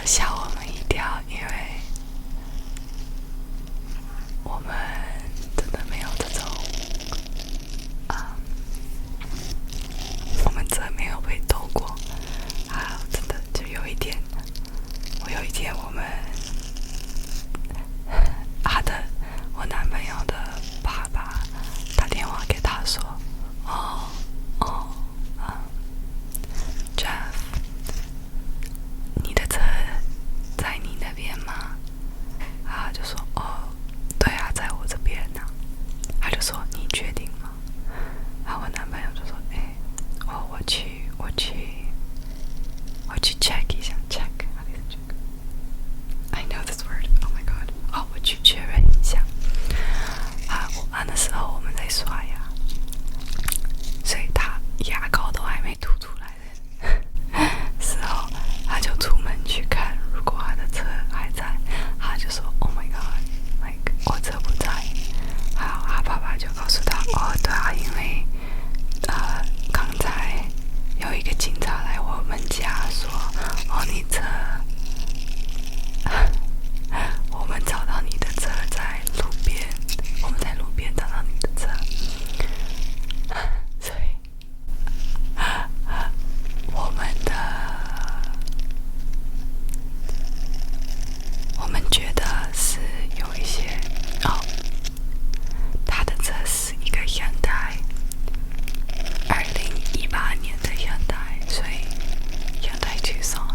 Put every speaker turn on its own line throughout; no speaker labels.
吓我们一跳，因为我们真的没有这种，我们真的没有被偷过啊！真的就有一天，我们我男朋友的爸爸打电话给他说，Jeff，你的车在你那边吗？他就说对啊，在我这边呢。他就说你确定吗？然后我男朋友就说我去 check 一下 check I know this word oh my god 我去确认一下那时候我们在刷牙，所以他牙膏都还没吐出来的时候，他就出门去看，如果他的车还在，他就说 Oh my god like 我车不在。好，他爸爸就告诉他对啊，因为刚才有一个警察来我们家说你车我们找到你的车在路边，我们在路边找到你的车，所以我们觉得是有一些他的车是一个Hyundai 2018年的Hyundai，所以Hyundai Tucson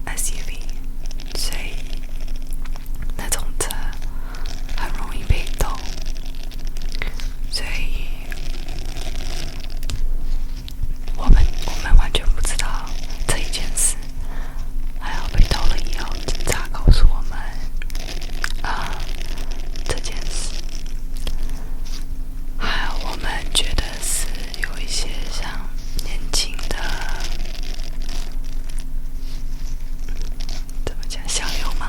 SUV， 所以那种车很容易被偷，所以我们完全不知道这一件事。还有被偷了以后，警察告诉我们这件事，还有我们觉得是有一些像年轻的怎么讲小流氓，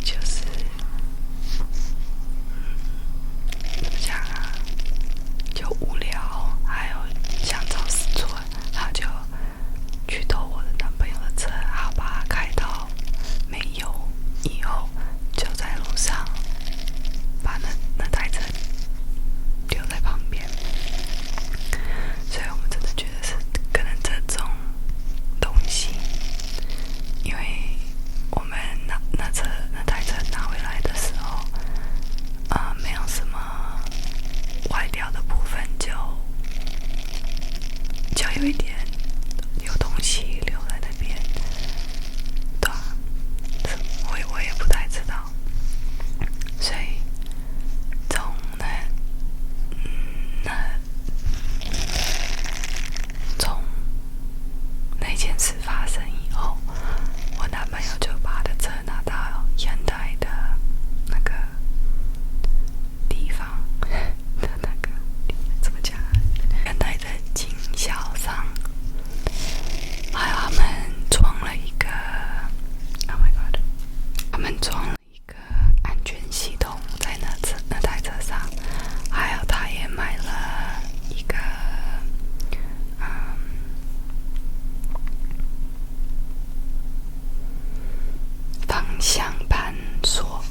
就是怎么讲就无聊，还有想找事做，他就去偷我的男朋友的车，然后把他开到没油以后，就在路上把那台车丢在旁边。所以我们真的觉得是可能这种东西，因为我们那台车拿回来的时候没有什么坏掉的部分，就有一点有东西留在那边，对啊，我也不太知道，所以从那件事发生以后，我男朋友就把他的车拿到Hyundai的那个地方的那个怎么讲Hyundai的经销商，还有他们装了一个 Oh my god， 他们装了一个安全系统在那台车上，还有他也买了一个方向盘锁，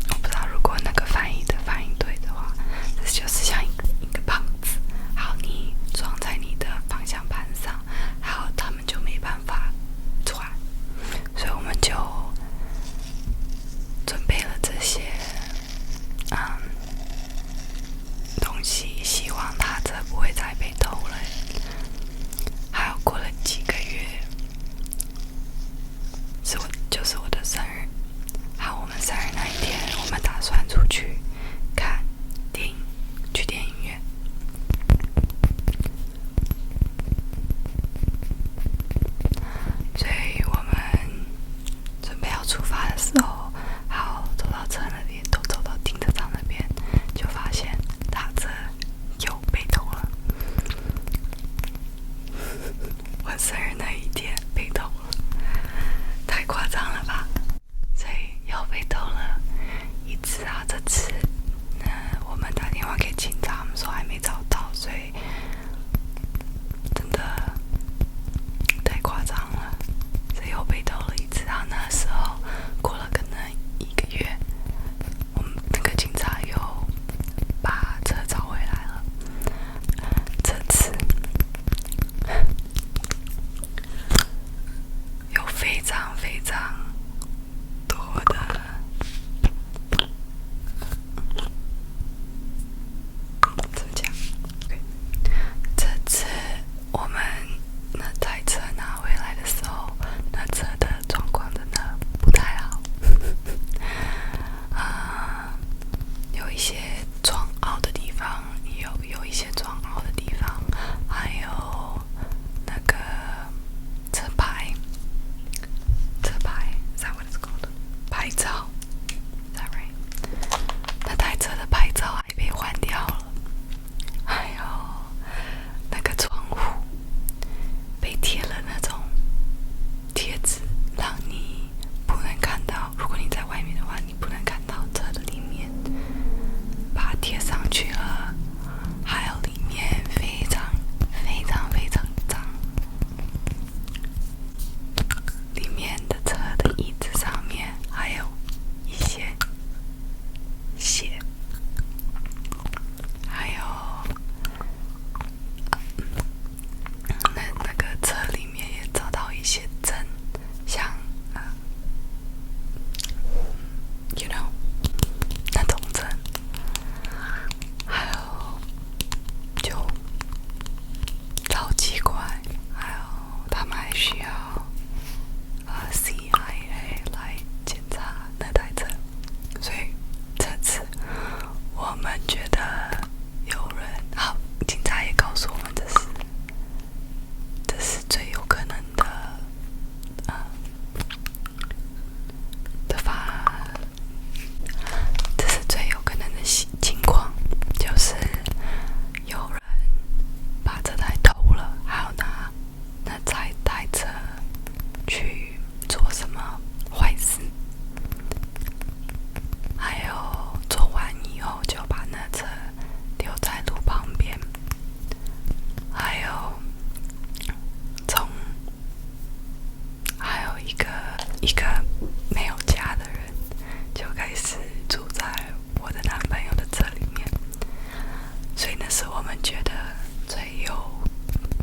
我不知道如果那个翻译对的话，这就是像一个棒子，好，你装在你的方向盘上，然后他们就没办法转，所以我们就准备了这些东西，希望他车不会再被偷了。还有过了几个月，就是我的生日，好，我们生日那一天，我们打算出去看电影，去电影院。所以我们准备要出发的时候，好，走到车那边，都走到停车场那边，就发现他车又被偷了。我生日那一天被偷了，太夸张了吧？所以又被偷了一次啊！这次，我们打电话给警察，他们说还没找到，所以真的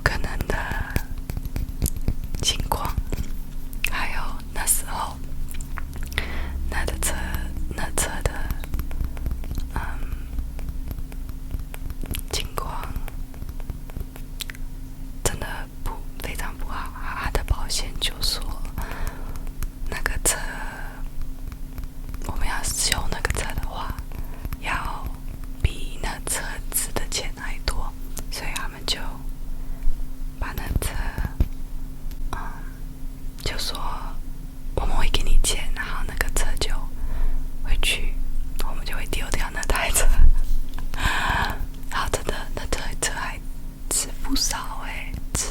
可能的情况，还有那时候那车的情况真的非常不好。他的保险就说那个车我们要修那个车的话，要比那车子的钱还多，所以他们就把那车就说我们会给你钱，然后那个车就回去，我们就会丢掉那台车。然后真的那台车还值不少值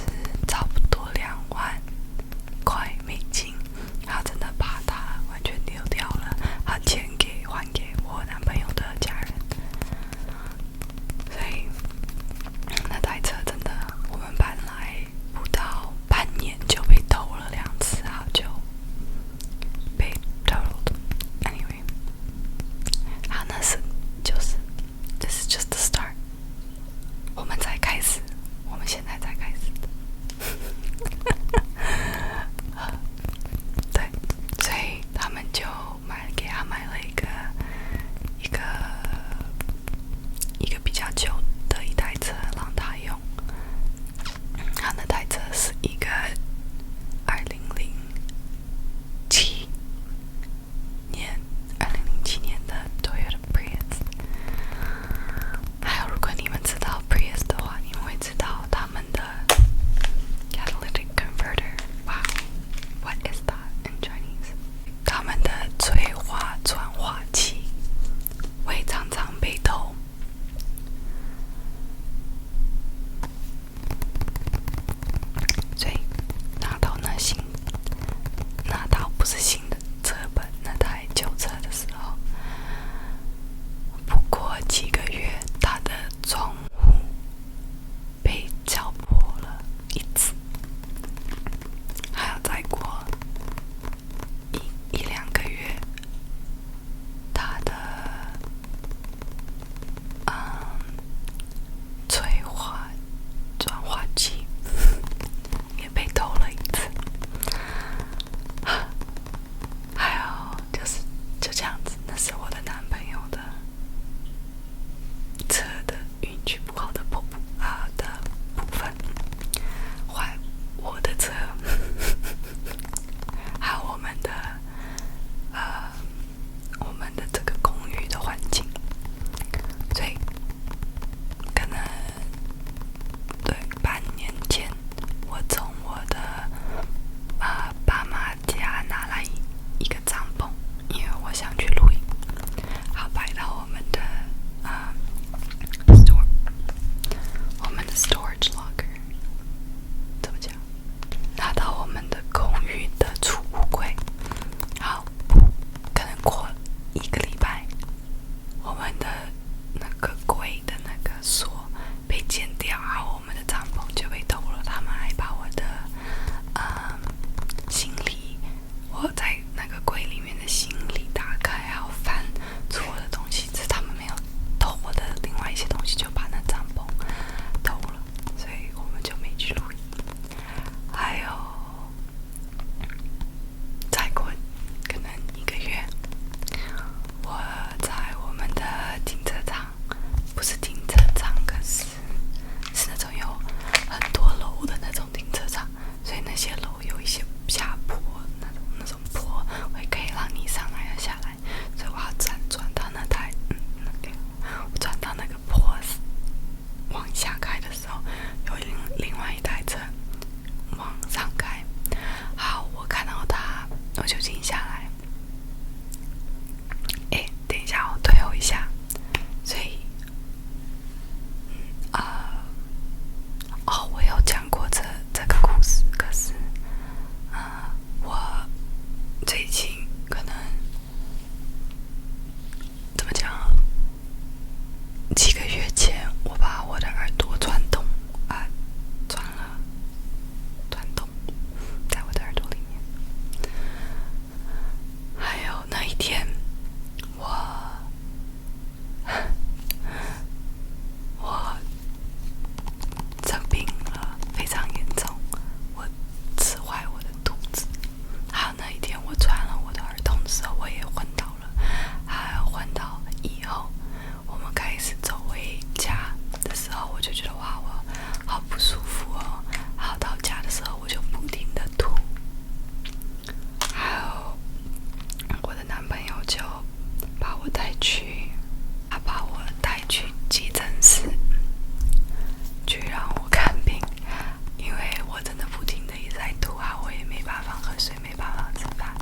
我真的不停的一直在吐啊，我也没办法喝水，没办法吃饭，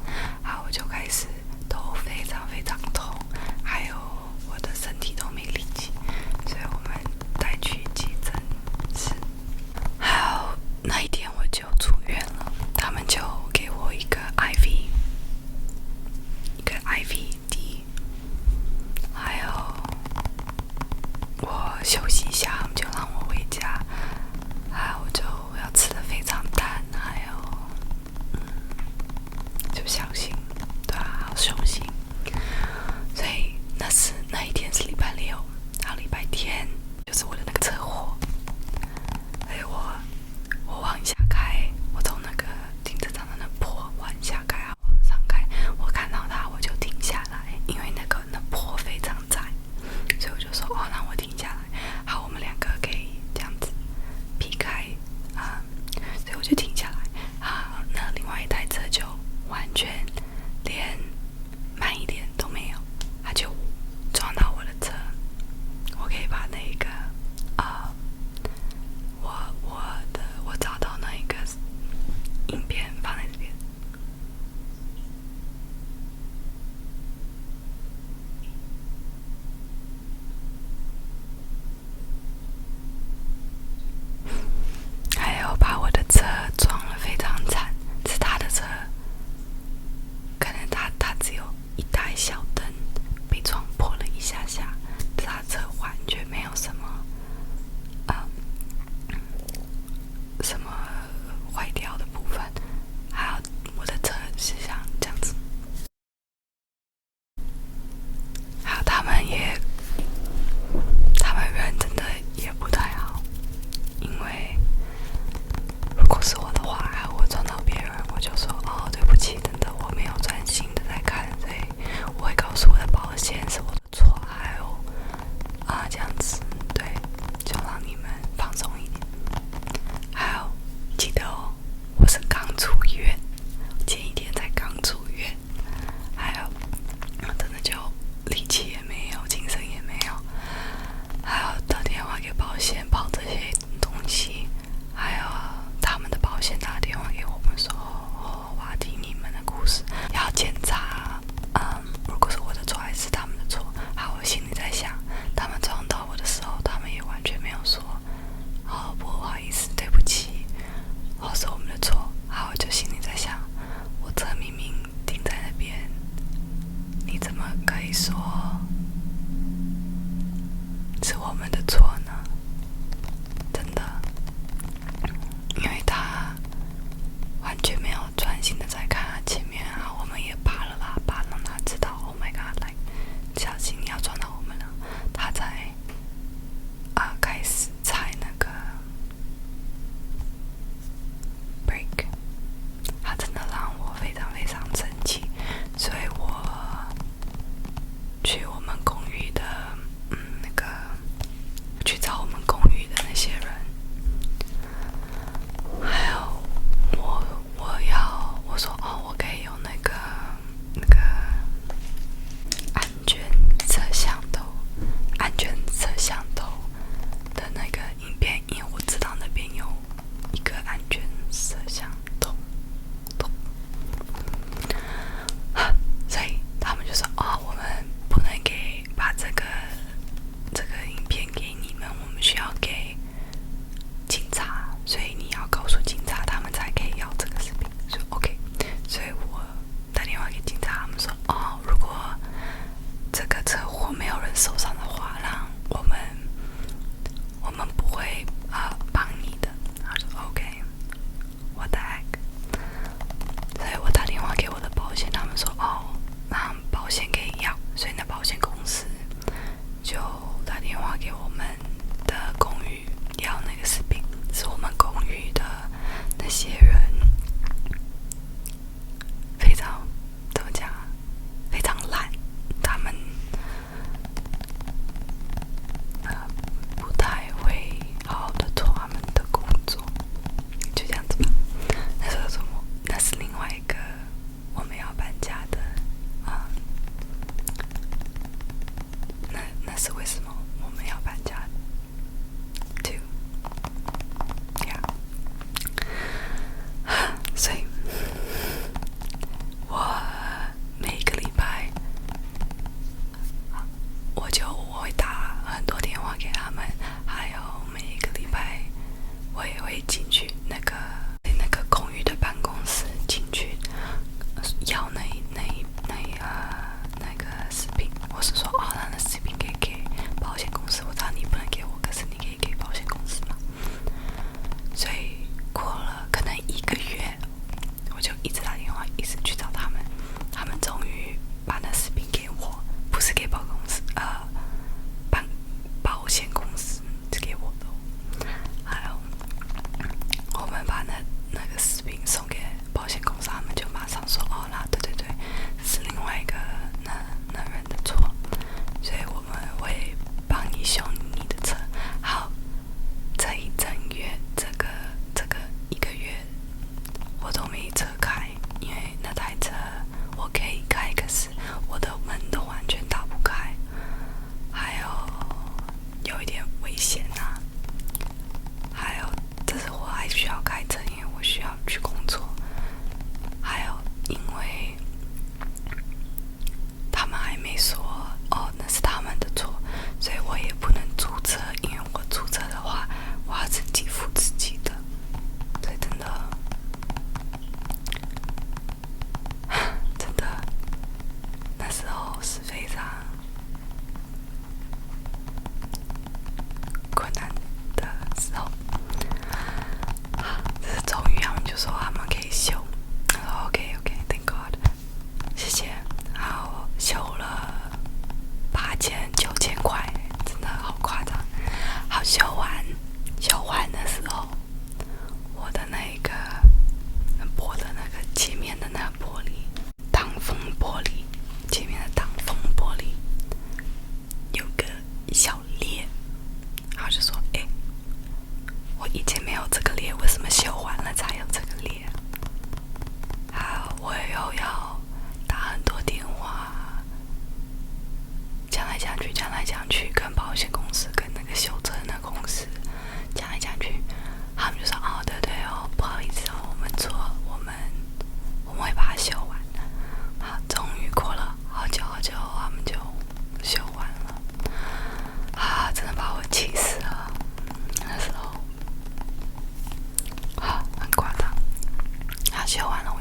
啊，我就开始头非常非常痛，还有我的身体都没力气，所以我们带去急诊室。还有那一天我就住院了，他们就给我一个 IV，还有我休息一下，他们就让我回家。还有我就要吃的非常淡，还有写完了，